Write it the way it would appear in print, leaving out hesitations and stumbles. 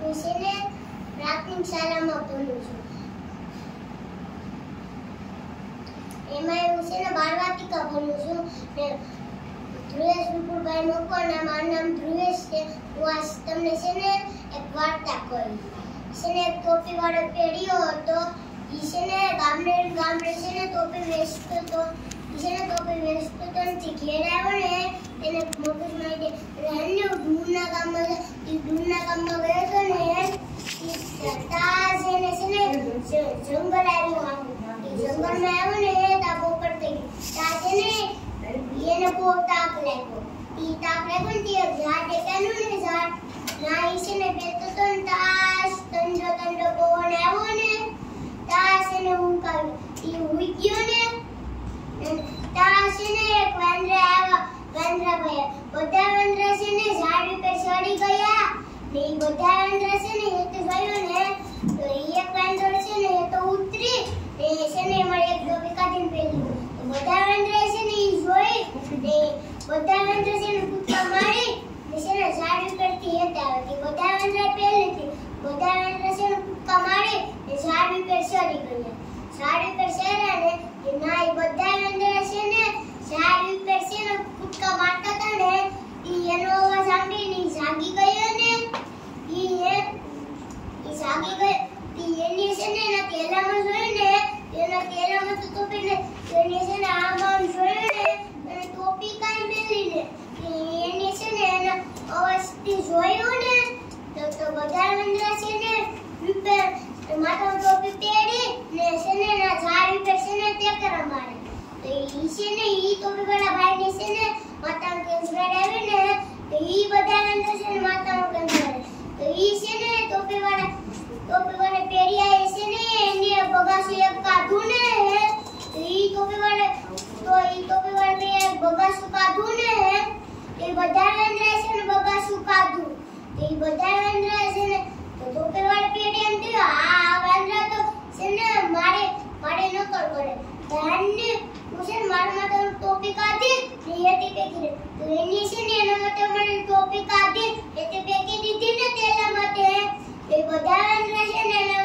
હું છે ને પ્રાથમિક શાળામાં ભણું છું. એમાં હું છે ને બાળવાટિકા ભણું છું ને ધ્રુવેશ વિપુલભાઈ મકવાણા, મારું નામ ધ્રુવેશ છે. હું આજ તમને છે ને એક વાર્તા કહું. છે ને એક ટોપીવાળો પેડિયો હતો. ઈ છે ને ગામડે છે ને ટોપી વેચતો હતો. ઈ છે ને ટોપી વેચતો હતો ને ઘેર આવ્યો ને એને મગજમાં આવી ગઈ દૂરના ગામમાં ગયો હતો ને ત્યાં છે ને જંગલ આવ્યું. જંગલમાં આવ્યો ને ત્યાં પોપટ થઈ ત્યાં છે ને એને બહુ તાપ લાગ્યો. ઈ તાપ લાગ્યો ને તે ઝાડ દેખાયું ને ઝાડ ના ઈ છે ને બેઠો તો ને તાસ તંડો પવન આવ્યો ને તાસ એને ઉકાવ્યું. ઈ ઉઈ ગયો ને તાસ છે ને એક વાંદરા આવ્યા. વાંદરા ભાઈ બધા વાંદરા છે ને ઝાડ ઉપર ચડી ગયા ને ઈ બધા વાંદરા છે ને એ તો ગયો ને તો એક વાંદરો છે ને એ તો ઉતરી એ છે ને મારે એક ટોપી કાઢીને પહેરી. બધા વાંદરા છે ને ઈ જોઈ ને બધા વાંદરા છે ને કૂદકા મારી ને છે ને ઝાડ ઉપરથી હેઠા આવી. બધા વાંદરા પહેલેથી બધા વાંદરા છે ને કૂદકા મારી ને ઝાડ ઉપર ચડી ગયા. ઝાડ ઉપર ચડ્યા ને ના ઈ બધા વાંદરા છે ને ઝાડ ઉપર છે ને કૂદકા મારતા હતા ને ઈ એનો અવાજ સાંભળીને જાગી ગયો ને ઈ જાગી ગયો. એની છે ને એના તેલામાં જોયું ને એના તેલામાં તો ટોપી ને એની છે ને આમાં જોયું ને અને ટોપી કાઈ મેલી ને એની છે ને એના અવાજથી જોયું ને તો બધા વાંદરા છે ને ઉપર માથામાં ટોપી પહેરી ને છે ને એના ઝાડ ઉપર છે ને ટેકરા મારે. તો ઈ છે ને ઈ ટોપીવાળા ભાઈને છે ને માથામાં કેન્સર આવી ને તો ઈ બધા વાંદરા છે ને માથામાં કેન્સર. તો ઈ છે ને ટોપીવાળા પેડિયા છે ને એને બગાસું એક કાઢું ને તો ઈ ટોપીવાળા બગાસું કાઢું ને એ બધા વાંદરા છે ને બગાસું કાઢું. તો ઈ બધા વાંદરા છે ને તો ટોપીવાળા પેડિયા એમ થયું આ વાંદરા તો છે ને મારે નકર કરે ધાનને હું છે ને મારા માટે ટોપી કાઢી ને એથી પેકી તો એની છે ને એના માટે મને ટોપી કાઢી એથી પેકી દીધી ને તેલા માટે એ બધા વાંદરા છે ને એના